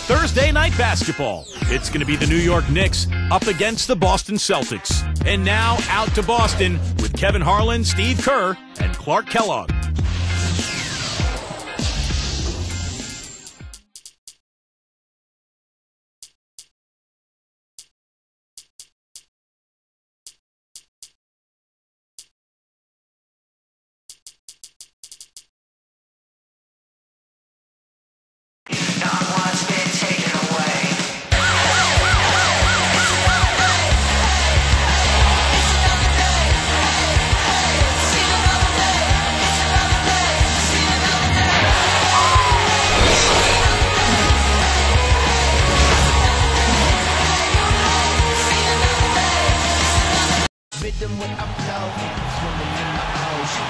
Thursday night basketball. It's going to be the New York Knicks up against the Boston Celtics. And now out to Boston with Kevin Harlan, Steve Kerr, and Clark Kellogg.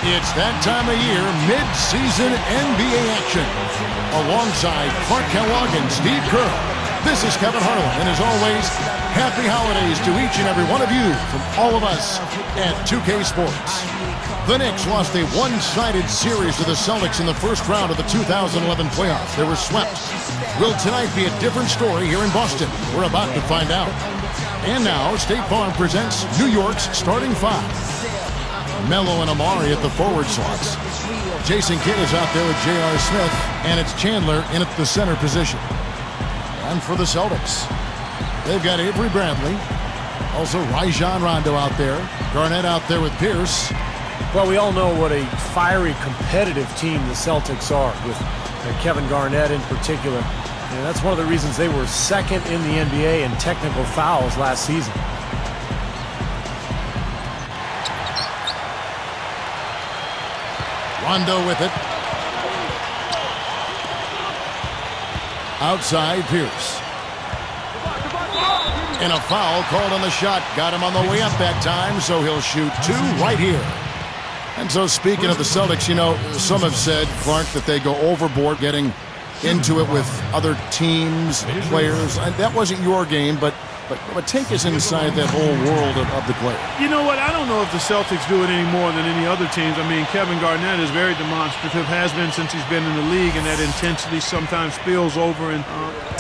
It's that time of year, mid-season NBA action. Alongside Clark Kellogg and Steve Kerr, this is Kevin Harlan, and as always, happy holidays to each and every one of you from all of us at 2K Sports. The Knicks lost a one-sided series to the Celtics in the first round of the 2011 playoffs. They were swept. Will tonight be a different story here in Boston? We're about to find out. And now, State Farm presents New York's starting five. Melo and Amari at the forward slots. Jason Kidd is out there with J.R. Smith, and it's Chandler in at the center position. And for the Celtics, they've got Avery Bradley. Also Rajon Rondo out there. Garnett out there with Pierce. Well, we all know what a fiery, competitive team the Celtics are, with Kevin Garnett in particular. And that's one of the reasons they were second in the NBA in technical fouls last season. Rondo with it. Outside Pierce. And a foul called on the shot. Got him on the way up that time, so he'll shoot two right here. And so speaking of the Celtics, you know, some have said, Clark, that they go overboard getting into it with other teams, players. And that wasn't your game, but take us inside that whole world of the player. You know what? I don't know if the Celtics do it any more than any other teams. I mean, Kevin Garnett is very demonstrative, has been since he's been in the league, and that intensity sometimes spills over. And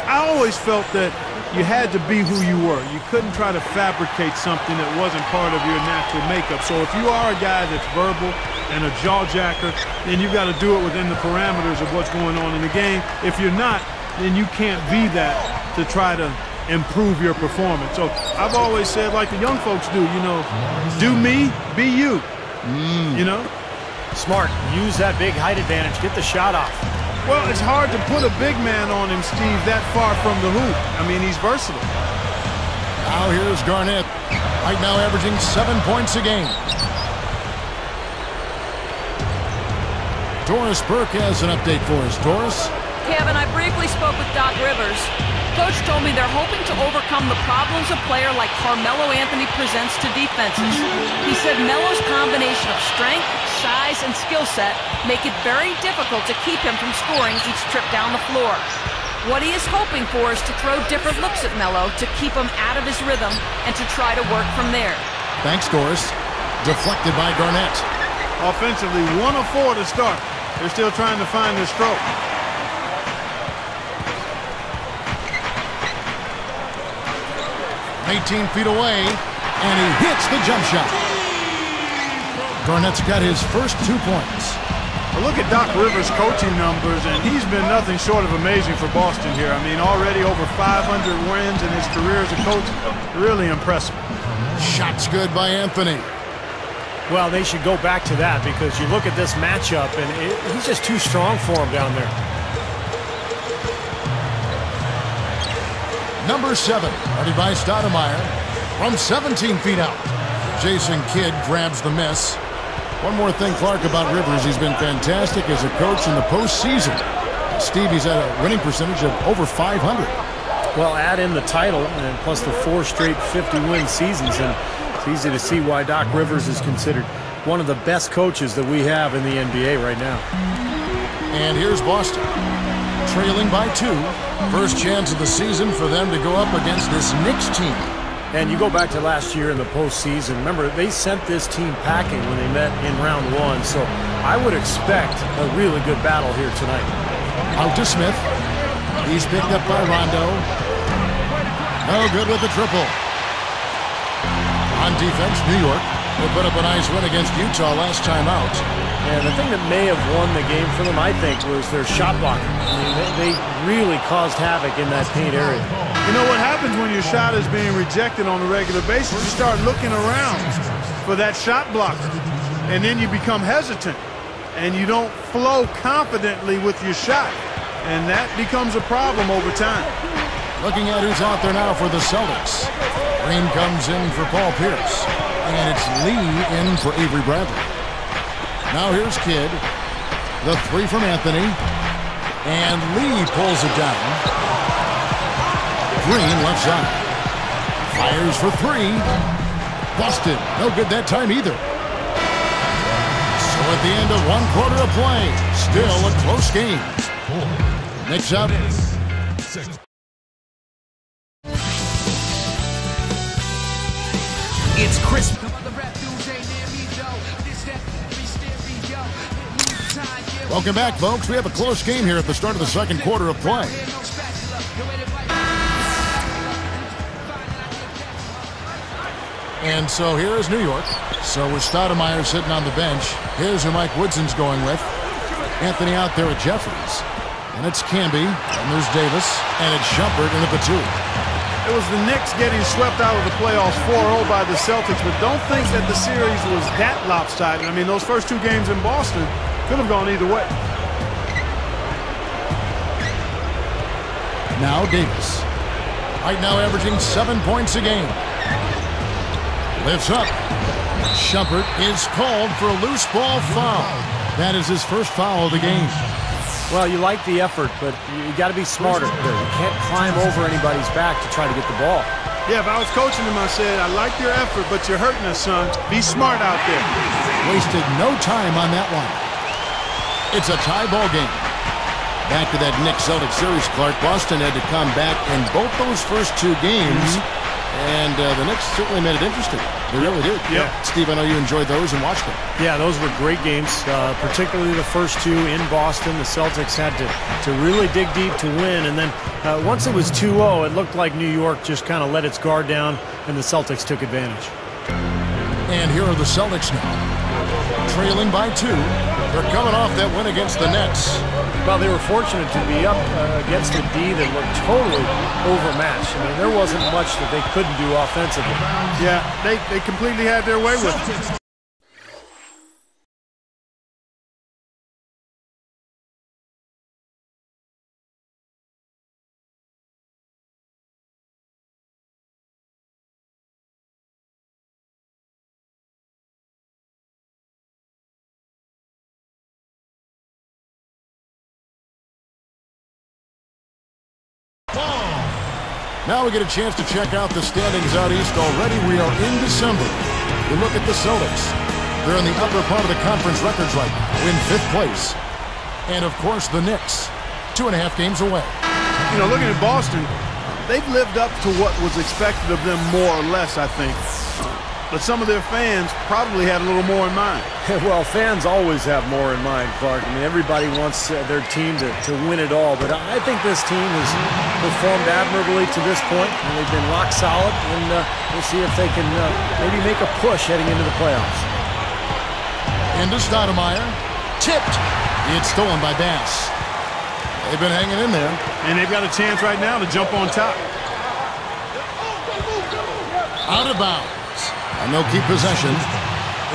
I always felt that you had to be who you were. You couldn't try to fabricate something that wasn't part of your natural makeup. So if you are a guy that's verbal and a jaw-jacker, then you've got to do it within the parameters of what's going on in the game. If you're not, then you can't be that to try to improve your performance. So I've always said, like the young folks do, you know, do me, be you. You know? Smart. Use that big height advantage. Get the shot off. Well, it's hard to put a big man on him, Steve, that far from the hoop. I mean, he's versatile. Now here's Garnett. Right now averaging 7 points a game. Doris Burke has an update for us. Doris? Kevin, I briefly spoke with Doc Rivers. Coach told me they're hoping to overcome the problems a player like Carmelo Anthony presents to defenses. He said Melo's combination of strength, size, and skill set make it very difficult to keep him from scoring each trip down the floor. What he is hoping for is to throw different looks at Melo to keep him out of his rhythm and to try to work from there. Thanks, Doris. Deflected by Garnett. Offensively, 1 of 4 to start. They're still trying to find their stroke. 18 feet away, and he hits the jump shot. Garnett's got his first 2 points. Well, look at Doc Rivers' coaching numbers, and he's been nothing short of amazing for Boston here. I mean, already over 500 wins in his career as a coach. Really impressive. Shot's good by Anthony. Well, they should go back to that, because you look at this matchup, and he's just too strong for him down there. Number 7, guarded by Stoudemire from 17 feet out. Jason Kidd grabs the miss. One more thing, Clark, about Rivers. He's been fantastic as a coach in the postseason. Steve, he's had a winning percentage of over 500. Well, add in the title and plus the 4 straight 50-win seasons, and it's easy to see why Doc Rivers is considered one of the best coaches that we have in the NBA right now. And here's Boston, trailing by 2. First chance of the season for them to go up against this Knicks team. And you go back to last year in the postseason. Remember, they sent this team packing when they met in round 1. So I would expect a really good battle here tonight. Out to Smith. He's picked up by Rondo. No good with the triple. On defense, New York. They put up a nice win against Utah last time out. And the thing that may have won the game for them, I think, was their shot blocking. I mean, they really caused havoc in that paint area. You know what happens when your shot is being rejected on a regular basis? You start looking around for that shot blocker, and then you become hesitant, and you don't flow confidently with your shot, and that becomes a problem over time. Looking at who's out there now for the Celtics. Green comes in for Paul Pierce, and it's Lee in for Avery Bradley. Now here's Kidd. The three from Anthony, and Lee pulls it down. Green left side. Fires for three. Busted. No good that time either. So at the end of one quarter of play, still a close game. Knicks up. It's Chris. Welcome back, folks. We have a close game here at the start of the second quarter of play. And so here is New York. So with Stoudemire sitting on the bench, here's who Mike Woodson's going with. Anthony out there at Jeffries. And it's Camby, and there's Davis, and it's Shumpert in at the two. It was the Knicks getting swept out of the playoffs 4-0 by the Celtics, but don't think that the series was that lopsided. I mean, those first two games in Boston could have gone either way. Now Davis. Right now averaging 7 points a game. Lifts up. Shumpert is called for a loose ball foul. That is his first foul of the game. Well, you like the effort, but you got to be smarter. You can't climb over anybody's back to try to get the ball. Yeah, if I was coaching him, I said, I like your effort, but you're hurting us, son. Be smart out there. Wasted no time on that one. It's a tie ball game. Back to that Knicks-Celtics series, Clark. Boston had to come back in both those first two games, and the Knicks certainly made it interesting. They really did. Yeah. Steve, I know you enjoyed those and watched them. Yeah, those were great games, particularly the first two in Boston. The Celtics had to really dig deep to win, and then once it was 2-0, it looked like New York just kind of let its guard down, and the Celtics took advantage. And here are the Celtics now, trailing by 2. They're coming off that win against the Nets. Well, they were fortunate to be up against a D that looked totally overmatched. I mean, there wasn't much that they couldn't do offensively. Yeah, they completely had their way with it. Now we get a chance to check out the standings out east. Already we are in December. We look at the Celtics. They're in the upper part of the conference records right now, in 5th place. And, of course, the Knicks, 2.5 games away. You know, looking at Boston, they've lived up to what was expected of them more or less, I think. But some of their fans probably had a little more in mind. Well, fans always have more in mind, Clark. I mean, everybody wants their team to win it all. But I think this team has performed admirably to this point, and they've been rock solid. And we'll see if they can maybe make a push heading into the playoffs. Into Stoudemire. Tipped. It's stolen by Bass. They've been hanging in there. And they've got a chance right now to jump on top. Out of bounds. And they'll keep possession.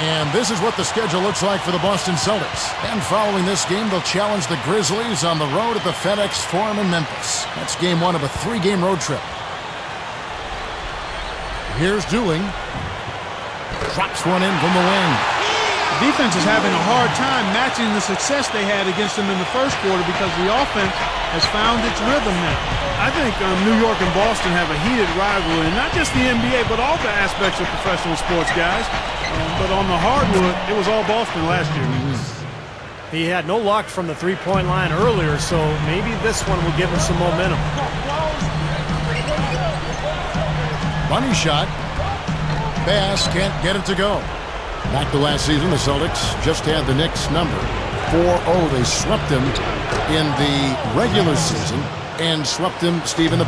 And this is what the schedule looks like for the Boston Celtics. And following this game, they'll challenge the Grizzlies on the road at the FedEx Forum in Memphis. That's game 1 of a 3-game road trip. Here's Dooling. Drops one in from the wing. The defense is having a hard time matching the success they had against them in the first quarter because the offense has found its rhythm now. I think New York and Boston have a heated rivalry, not just the NBA, but all the aspects of professional sports, guys. But on the hardwood, it was all Boston last year. He had no luck from the three-point line earlier, so maybe this one will give him some momentum. Money shot. Bass can't get it to go. Back to last season, the Celtics just had the Knicks number. 4-0. They swept them in the regular season. and swept him, Steve, in the